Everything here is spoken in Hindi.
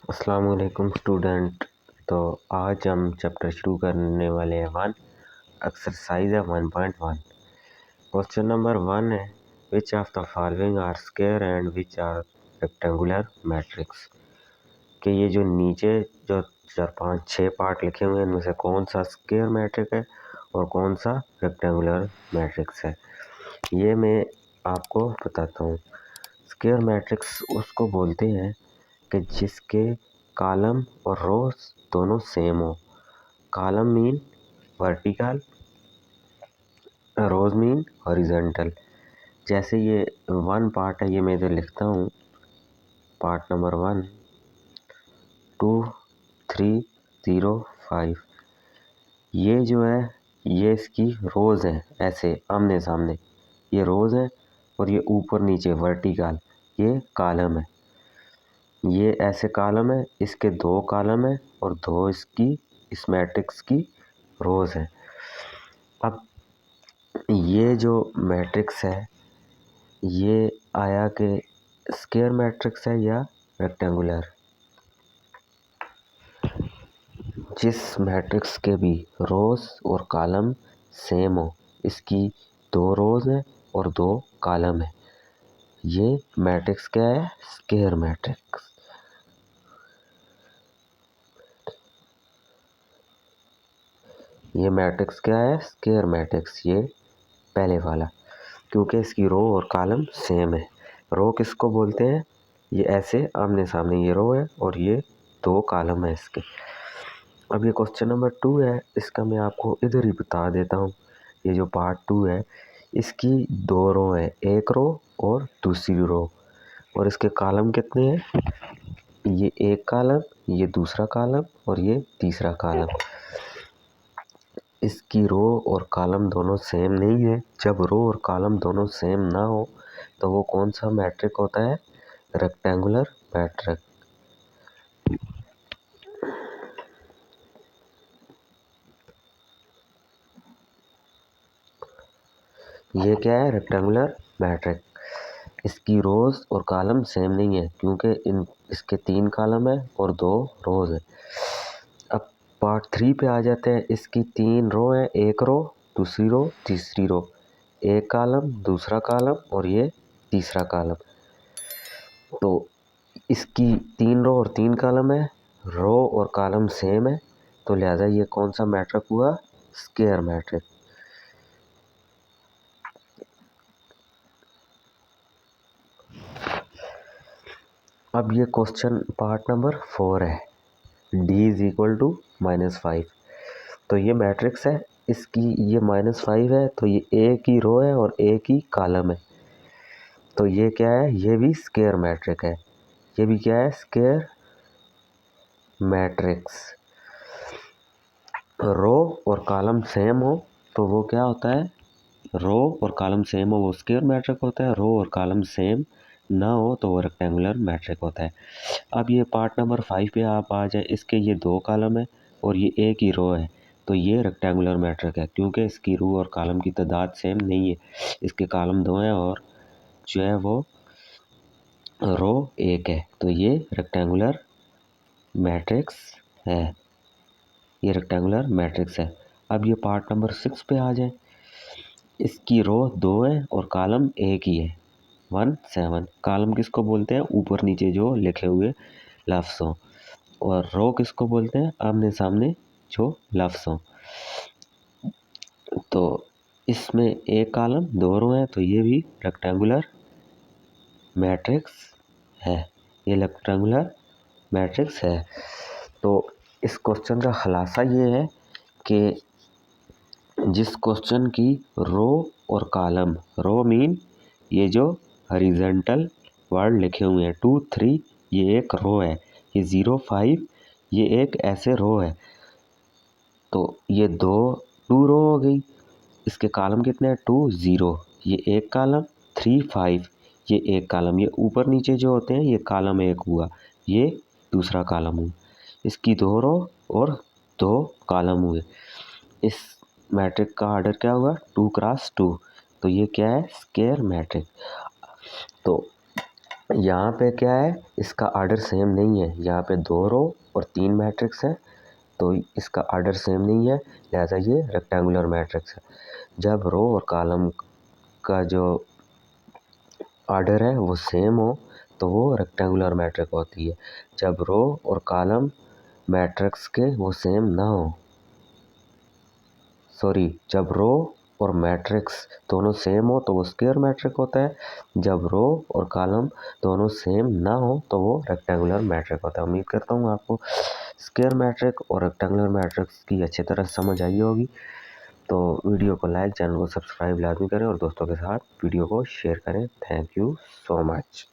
अस्सलाम वालेकुम स्टूडेंट। तो आज हम चैप्टर शुरू करने वाले हैं 1। एक्सरसाइज है 1.1। क्वेश्चन नंबर 1 है, which of the following are square and which are rectangular matrix. कि ये जो नीचे जो 4 5 6 पार्ट लिखे हुए हैं, इनमें से कौन सा स्क्वायर मैट्रिक है और कौन सा रेक्टेंगुलर मैट्रिक्स है, ये मैं आपको बताता हूँ। स्क्वायर मैट्रिक्स उसको बोलते हैं कि जिसके कॉलम और रो दोनों सेम हो। कॉलम मीन वर्टिकल, रोज मीन हॉरिजॉन्टल। जैसे ये 1 पार्ट है, ये मैं इधर लिखता हूँ, पार्ट नंबर 1 2 3 0 5। ये जो है ये इसकी रोज है, ऐसे आमने सामने ये रोज है, और ये ऊपर नीचे वर्टिकल ये कॉलम है। ये ऐसे कॉलम है, इसके 2 कॉलम है और 2 इसकी इस मैट्रिक्स की रोज है। अब ये जो मैट्रिक्स है ये आया कि स्क्वायर मैट्रिक्स है या रेक्टेंगुलर। जिस मैट्रिक्स के भी रोज और कॉलम सेम हो, इसकी 2 रोज है और 2 कॉलम है, ये मैट्रिक्स क्या है? Square matrix. ये मैट्रिक्स क्या है? Square matrix. ये पहले वाला, क्योंकि इसकी रो और कॉलम सेम है। रो किसको बोलते हैं? ये ऐसे आमने सामने ये रो है और ये 2 कॉलम है इसके। अब ये क्वेश्चन नंबर 2 है, इसका मैं आपको इधर ही बता देता हूँ। ये जो पार्ट 2 है, इसकी 2 रो है, एक रो और दूसरी रो, और इसके कॉलम कितने हैं? ये एक कॉलम, ये दूसरा कॉलम और ये तीसरा कॉलम। इसकी रो और कॉलम दोनों सेम नहीं है। जब रो और कॉलम दोनों सेम ना हो तो वो कौन सा मैट्रिक होता है? Rectangular matrix. ये क्या है? Rectangular matrix. इसकी रोज और कॉलम सेम नहीं है, क्योंकि इसके 3 कॉलम है और 2 रोज है। अब पार्ट 3 पे आ जाते हैं। इसकी 3 रो है, एक रो, दूसरी रो, तीसरी रो, एक कॉलम, दूसरा कॉलम और ये तीसरा कॉलम। तो इसकी 3 रो और 3 कॉलम है, रो और कॉलम सेम है, तो लिहाजा ये कौन सा मैट्रिक हुआ? Square matrix. अब ये क्वेश्चन पार्ट नंबर 4 है, d इज इक्वल टू -5। तो ये मैट्रिक्स है, इसकी ये -5 है, तो ये एक ही रो है और एक ही कॉलम है, तो ये क्या है? ये भी स्क्वायर मैट्रिक है। ये भी क्या है? Square matrix. रो और कॉलम सेम हो तो वो क्या होता है? रो और कॉलम सेम हो वो स्क्वायर मैट्रिक होता है। रो और कॉलम सेम ना हो तो वो रेक्टेंगुलर मैट्रिक होता है। अब ये पार्ट नंबर 5 पे आप आ जाए। इसके ये 2 कॉलम है और ये एक ही रो है, तो ये रेक्टेंगुलर मैट्रिक है, क्योंकि इसकी रो और कॉलम की तादाद सेम नहीं है। इसके कॉलम 2 हैं और जो है वो रो 1 है, तो ये रेक्टेंगुलर मैट्रिक्स है। ये रेक्टेंगुलर मैट्रिक्स है। अब ये पार्ट नंबर 6 पे आ जाए। इसकी रो 2 है और कॉलम एक ही है, 1 7। कॉलम किसको बोलते हैं? ऊपर नीचे जो लिखे हुए लफ्ज़ हों। और रो किसको बोलते हैं? आमने सामने जो लफ्ज़ हों। तो इसमें एक कॉलम 2 रो है, तो ये भी रेक्टेंगुलर मैट्रिक्स है। ये रेक्टेंगुलर मैट्रिक्स है। तो इस क्वेश्चन का खुलासा ये है कि जिस क्वेश्चन की रो और कॉलम, रो मीन ये जो हॉरिजॉन्टल वर्ड लिखे हुए हैं 2 3, ये एक रो है, ये 0 5 ये एक ऐसे रो है, तो ये 2 रो हो गई। इसके कॉलम कितने हैं? 2 0, ये एक कॉलम, 3 5 ये एक कॉलम। ये ऊपर नीचे जो होते हैं ये कॉलम एक हुआ, ये दूसरा कॉलम हुआ। इसकी 2 रो और 2 कॉलम हुए। इस मैट्रिक का ऑर्डर क्या हुआ? 2 क्रॉस 2, तो ये क्या है? Square matrix. तो यहाँ पे क्या है, इसका आर्डर सेम नहीं है। यहाँ पे 2 रो और 3 मैट्रिक्स है, तो इसका आर्डर सेम नहीं है, लिहाजा ये रेक्टेंगुलर मैट्रिक्स है। जब रो और कॉलम का जो आर्डर है वो सेम हो तो वो रेक्टेंगुलर मैट्रिक्स होती है। जब रो और कॉलम मैट्रिक्स के वो सेम ना हो, जब रो और मैट्रिक्स दोनों सेम हो तो वो स्क्वायर मैट्रिक्स होता है। जब रो और कॉलम दोनों सेम ना हो तो वो रेक्टेंगुलर मैट्रिक्स होता है। उम्मीद करता हूँ आपको स्क्वायर मैट्रिक्स और रेक्टेंगुलर मैट्रिक्स की अच्छी तरह समझ आई होगी। तो वीडियो को लाइक, चैनल को सब्सक्राइब लाजमी करें और दोस्तों के साथ वीडियो को शेयर करें। Thank you so much.